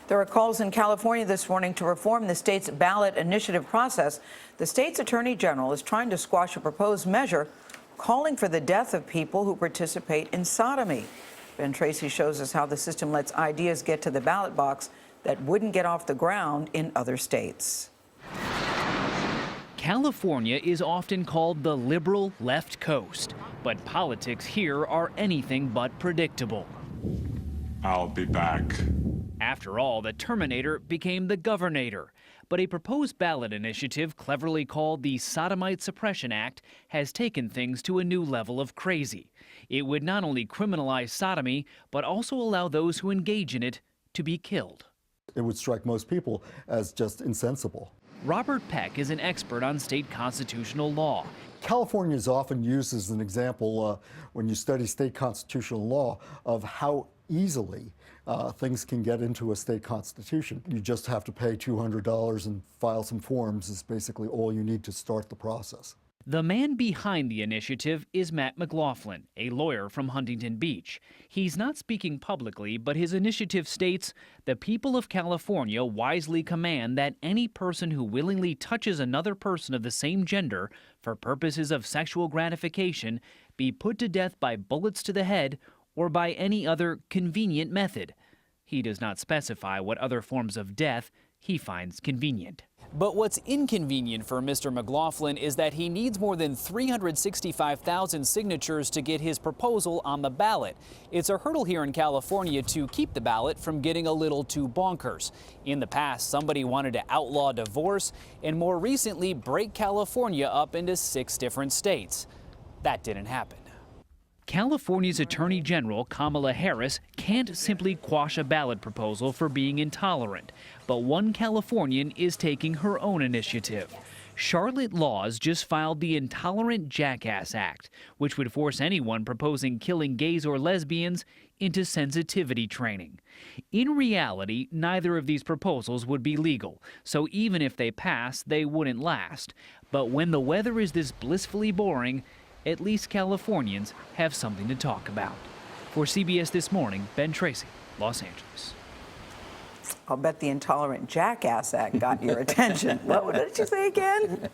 There are calls in California this morning to reform the state's ballot initiative process. The state's attorney general is trying to squash a proposed measure calling for the death of people who participate in sodomy. Ben Tracy shows us how the system lets ideas get to the ballot box that wouldn't get off the ground in other states. California is often called the liberal left coast, but politics here are anything but predictable. I'll be back. After all, the Terminator became the Governator. But a proposed ballot initiative cleverly called the Sodomite Suppression Act has taken things to a new level of crazy. It would not only criminalize sodomy, but also allow those who engage in it to be killed. It would strike most people as just insensible. Robert Peck is an expert on state constitutional law. California is often used as an example when you study state constitutional law of how easily things can get into a state constitution. You just have to pay $200 and file some forms is basically all you need to start the process. The man behind the initiative is Matt McLaughlin, a lawyer from Huntington Beach. He's not speaking publicly, but his initiative states, the people of California wisely command that any person who willingly touches another person of the same gender for purposes of sexual gratification be put to death by bullets to the head or by any other convenient method. He does not specify what other forms of death he finds convenient. But what's inconvenient for Mr. McLaughlin is that he needs more than 365,000 signatures to get his proposal on the ballot. It's a hurdle here in California to keep the ballot from getting a little too bonkers. In the past, somebody wanted to outlaw divorce and more recently break California up into 6 different states. That didn't happen. California's Attorney General Kamala Harris can't simply quash a ballot proposal for being intolerant, but one Californian is taking her own initiative. Charlotte Laws just filed the Intolerant Jackass Act, which would force anyone proposing killing gays or lesbians into sensitivity training. In reality, neither of these proposals would be legal, so even if they pass, they wouldn't last. But when the weather is this blissfully boring, at least Californians have something to talk about. For CBS This Morning, Ben Tracy, Los Angeles. I'll bet the Intolerant Jackass Act got your attention. What did you say again?